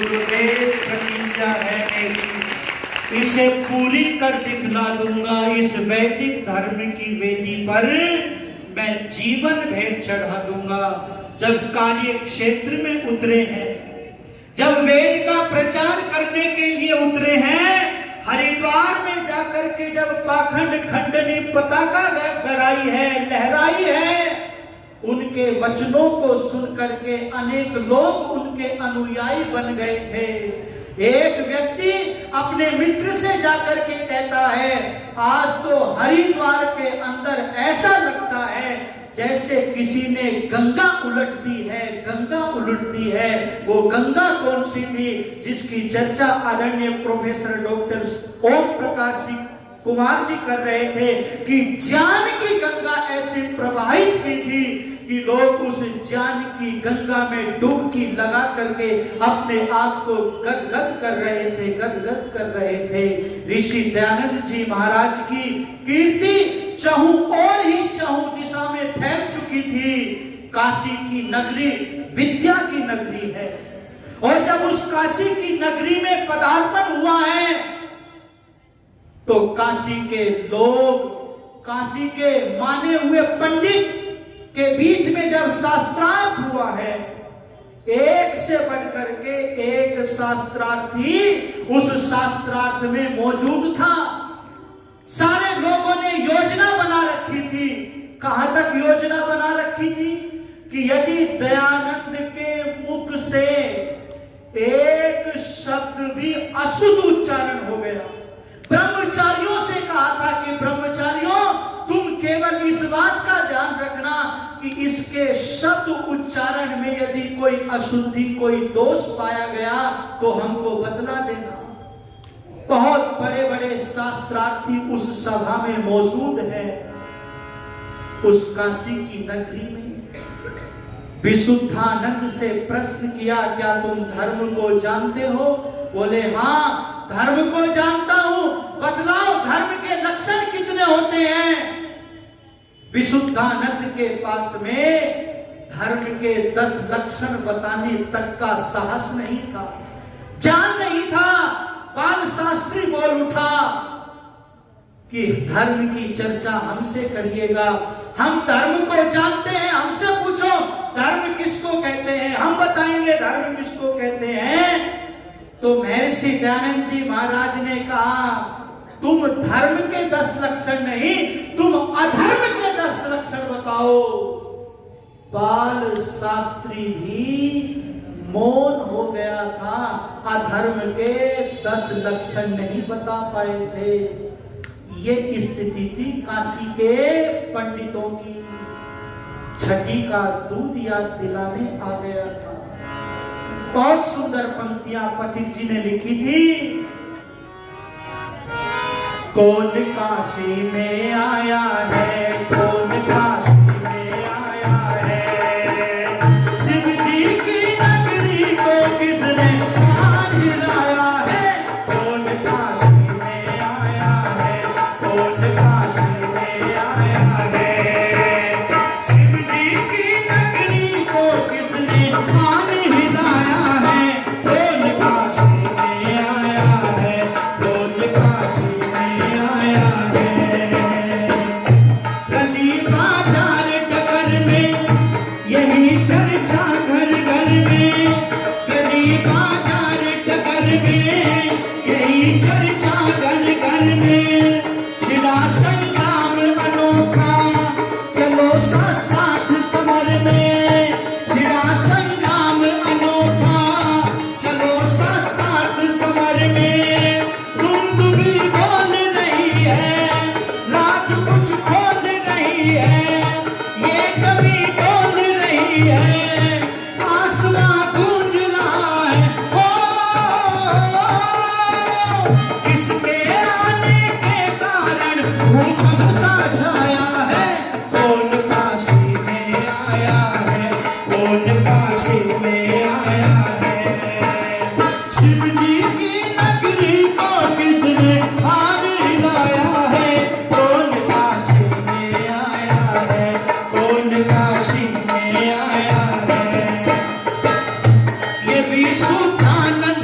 गुरुदेव प्रतिज्ञा है मेरी, इसे पूरी कर दिखला दूंगा। इस वैदिक धर्म की वेदी पर मैं जीवन भेंट चढ़ा दूंगा। जब कार्य क्षेत्र में उतरे हैं, जब वेद का प्रचार करने के लिए उतरे हैं, हरिद्वार में जाकर के जब पाखंड खंडनी पताका गड़ाई है, लहराई है, उनके वचनों को सुन करके अनेक लोग उनके अनुयायी बन गए थे। एक व्यक्ति अपने मित्र से जाकर के कहता है, आज तो हरिद्वार के अंदर ऐसा लगता है जैसे किसी ने गंगा उलट दी है। गंगा उलट दी है। वो गंगा कौन सी थी जिसकी चर्चा आदरणीय प्रोफेसर डॉक्टर ओम प्रकाश कुमार जी कर रहे थे कि ज्ञान की गंगा ऐसे प्रवाहित की थी कि लोग उस ज्ञान की गंगा में डुबकी लगा करके अपने आप को गदगद कर रहे थे, गदगद कर रहे थे। ऋषि दयानंद जी महाराज की कीर्ति चहु और ही चहु दिशा में फैल चुकी थी। काशी की नगरी विद्या की नगरी है, और जब उस काशी की नगरी में पदार्पण हुआ है तो काशी के लोग, काशी के माने हुए पंडित के बीच में जब शास्त्रार्थ हुआ है, एक से बढ़कर के एक शास्त्रार्थी उस शास्त्रार्थ में मौजूद था। सारे लोगों ने योजना बना रखी थी। कहां तक योजना बना रखी थी कि यदि दयानंद के मुख से एक शब्द भी अशुद्ध उच्चारण हो गया, ब्रह्मचारियों से कहा था कि ब्रह्मचारियों तुम केवल इस बात का ध्यान रखना कि इसके शब्द उच्चारण में यदि कोई अशुद्धि, कोई दोष पाया गया तो हमको बतला देना। बहुत बड़े बड़े शास्त्रार्थी उस सभा में मौजूद हैं। उस काशी की नगरी में विशुद्धानंद से प्रश्न किया, क्या तुम धर्म को जानते हो? बोले हाँ, धर्म को जानता हूं, बतलाओ धर्म के लक्षण कितने होते हैं? विशुद्धानंद के पास में धर्म के 10 लक्षण बताने तक का साहस नहीं था, जान नहीं था। बाल शास्त्री बोल उठा कि धर्म की चर्चा हमसे करिएगा, हम धर्म को जानते हैं, हमसे पूछो धर्म किसको कहते हैं, हम बताएंगे धर्म किसको कहते हैं। तो महर्षि दयानंद जी महाराज ने कहा, तुम धर्म के 10 लक्षण नहीं, तुम अधर्म के 10 लक्षण बताओ। बाल शास्त्री भी मौन हो गया था, अधर्म के 10 लक्षण नहीं बता पाए थे। ये स्थिति थी काशी के पंडितों की। छठी का दूध याद दिलाने आ गया था। बहुत सुंदर पंक्तियां पथिक जी ने लिखी थी। कौन काशी में आया है, कौन काशी में आया है, शिव जी की नगरी को किसने मान दिलाया है। कौन काशी में आया है, कौन काशी में आया है, शिव जी की नगरी को किसने मान हिलाया है। कौन काशी में आया है, कौन काशी गली बाजार डगर में यही चर्चा घर घर में, गली बाजार डगर में यही चर्चा घर घर में। छिड़ा संग्राम अनोखा चलो शास्त्रार्थ समर में, छिड़ा संग्राम अनोखा चलो शास्त्रार्थ समर में। दुंदुभी बोल रही है, राज कुछ खोल रही है, ये जमी डोल रही है, आसमां गूंज रहा है। ओ, किसके आने के कारण भूकंप सा छाया है। कौन काशी में आया है, कौन काशी में आया है, शिव जी की नगरी को किसने मान हिलाया है। कौन काशी में आया है, कौन काशी में आया है। ये विशुद्धानंद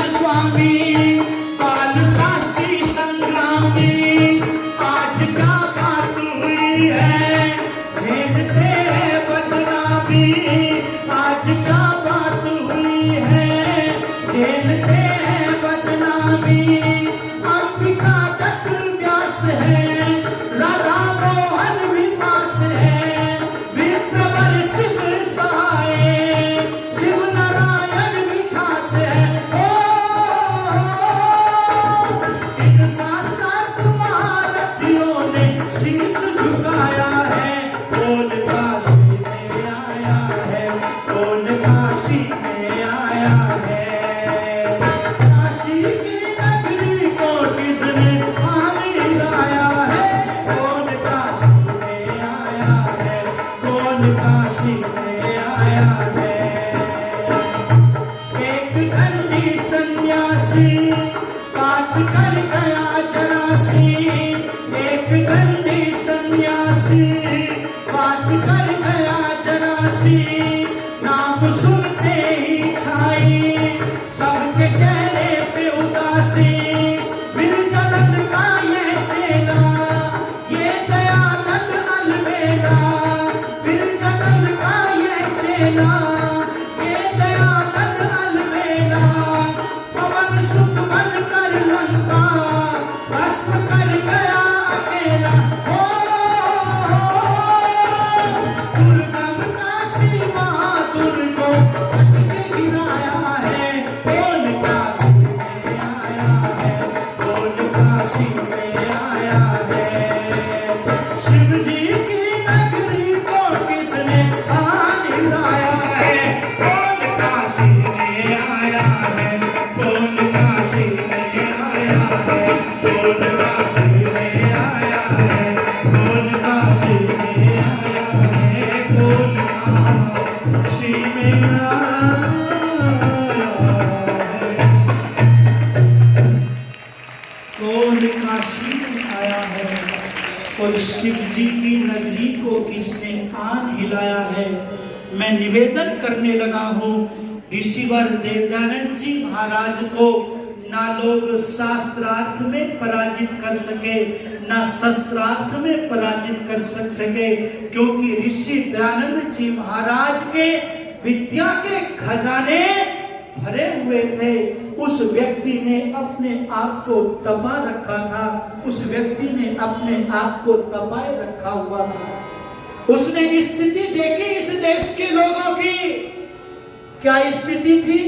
काशी में आया है। काशी की नगरी को किसने पानी लाया है? कौन काशी में आया है? कौन काशी में आया है? एक धंधी सन्यासी बात कर गया चरासी। एक धंधी सन्यासी बात कर गया चरासी। नाम सुनते ही छाई सबके चेहरे पे उदासी। विरजानंद का ये चेला, ये दयानंद अलबेला। विरजानंद का ये चेला, ये दयानंद अलबेला। पवन सुत बन कर लंका भस्म कर गया अकेला। दुर्गम काशी महादुर को पथ के गिराया है। कौन काशी में आया है? कौन काशी में आया है? शिव जी की नगरी को किसने पानी लाया है? कौन काशी में आया है? कौन काशी में आया है? कौन काशी में आया है? कौन काशी में आया है? कौन काशी में आया है? कौन काशी में आया है? और शिव जी की नगरी को किसने आन हिलाया है? मैं निवेदन करने लगा हूँ ऋषिवर देवदानंद जी महाराज को ना लोग शास्त्रार्थ में पराजित कर सके, ना शस्त्रार्थ में पराजित कर सके, क्योंकि ऋषि दयानंद जी महाराज के विद्या के खजाने भरे हुए थे। उस व्यक्ति ने अपने आप को दबा रखा था। उस व्यक्ति ने अपने आप को दबाए रखा हुआ था। उसने स्थिति देखी इस देश के लोगों की। क्या स्थिति थी?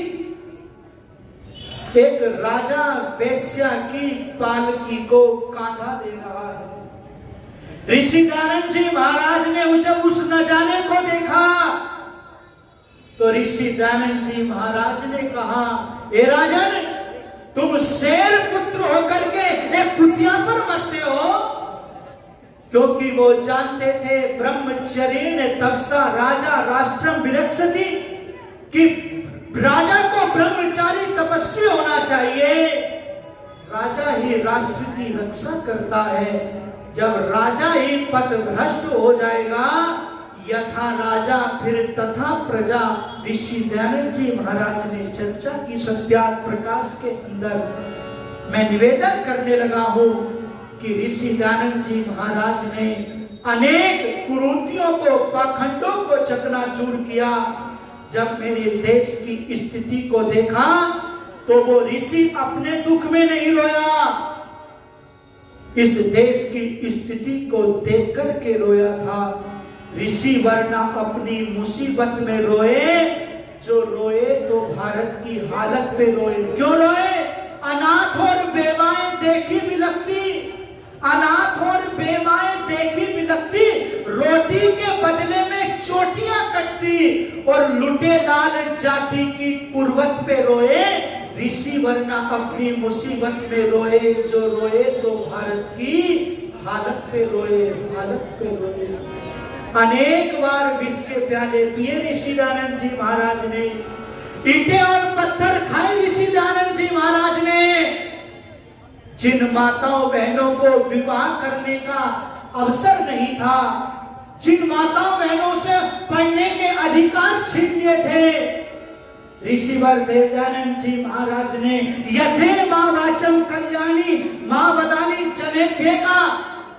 एक राजा वेश्या की पालकी को कांधा दे रहा है। ऋषि दयानंद जी महाराज ने जब उस नजारे को देखा तो ऋषि दयानंद जी महाराज ने कहा, ए राजन, तुम शेर पुत्र होकर के एक कुतिया पर मरते हो। क्योंकि वो जानते थे ब्रह्मचर्य ने तपसा राजा राष्ट्रम विरक्षति, कि राजा को ब्रह्मचारी तपस्वी होना चाहिए। राजा ही राष्ट्र की रक्षा करता है। जब राजा ही पथ भ्रष्ट हो जाएगा, यथा राजा फिर तथा प्रजा। ऋषि दयानंद जी महाराज ने चर्चा की सत्याग्रह प्रकाश के अंदर। मैं निवेदन करने लगा हूं कि ऋषि दयानंद जी महाराज ने अनेक कुरीतियों को, पाखंडों को चकनाचूर किया। जब मेरे देश की स्थिति को देखा तो वो ऋषि अपने दुख में नहीं रोया, इस देश की स्थिति को देख करके रोया था। ऋषि वरना अपनी मुसीबत में रोए, जो रोए तो भारत की हालत पे रोए। क्यों रोए? अनाथ और बेवाएं देखी भी लगती, अनाथ और बेवाएं देखी भी लगती, रोटी के बदले में चोटियां कटती और लुटे लाल जाति की कुर्बत पे रोए। ऋषि वरना अपनी मुसीबत में रोए, जो रोए तो भारत की हालत पे रोए, हालत पे रोए। अनेक बार विष के प्याले पिए ऋषि दयानंद जी महाराज ने, ईंटें और पत्थर खाए ऋषि दयानंद जी महाराज ने। जिन माताओं बहनों को विवाह करने का अवसर नहीं था, जिन माताओं बहनों से पढ़ने के अधिकार छीन लिए थे, ऋषिवर देवदानंद जी महाराज ने यथे मां वाचम कल्याणी मां वदानी जनेभ्य का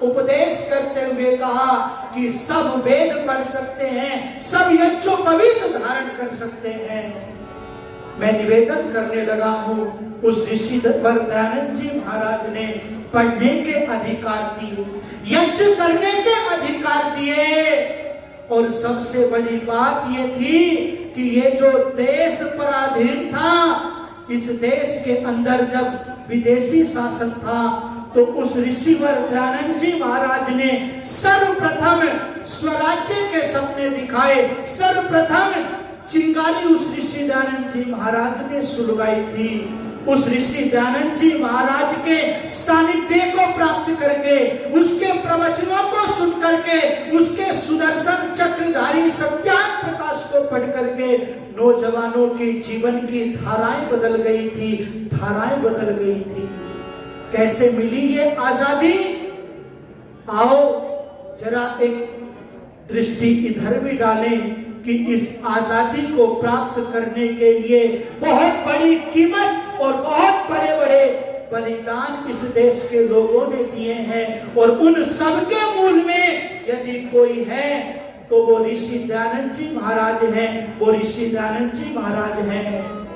उपदेश करते हुए कहा कि सब वेद पढ़ सकते हैं, सब यज्ञोपवीत धारण कर सकते हैं। मैं निवेदन करने लगा हूं, उस ऋषिवर दयानंद जी महाराज ने पढ़ने के अधिकार दिए, यज्ञ करने के अधिकार दिए। और सबसे बड़ी बात यह थी कि ये जो देश पराधीन था, इस देश के अंदर जब विदेशी शासन था, तो उस ऋषिवर दयानंद जी महाराज ने सर्वप्रथम स्वराज्य के सपने दिखाए, सर्वप्रथम चिंगारी उस ऋषि दयानंद जी महाराज ने सुलगाई थी। उस ऋषि दयानंद जी महाराज के सानिध्य को प्राप्त करके, उसके प्रवचनों को सुन करके, उसके सुदर्शन चक्रधारी सत्याग्रह प्रकाश को पढ़ करके नौजवानों के जीवन की धाराएं बदल गई थी, धाराएं बदल गई थी। कैसे मिली ये आजादी? आओ जरा एक दृष्टि इधर भी डालें कि इस आजादी को प्राप्त करने के लिए बहुत बड़ी कीमत और बहुत बड़े बड़े बलिदान इस देश के लोगों ने दिए हैं, और उन सब के मूल में यदि कोई है तो वो ऋषि दयानंद जी महाराज हैं, वो ऋषि दयानंद जी महाराज हैं।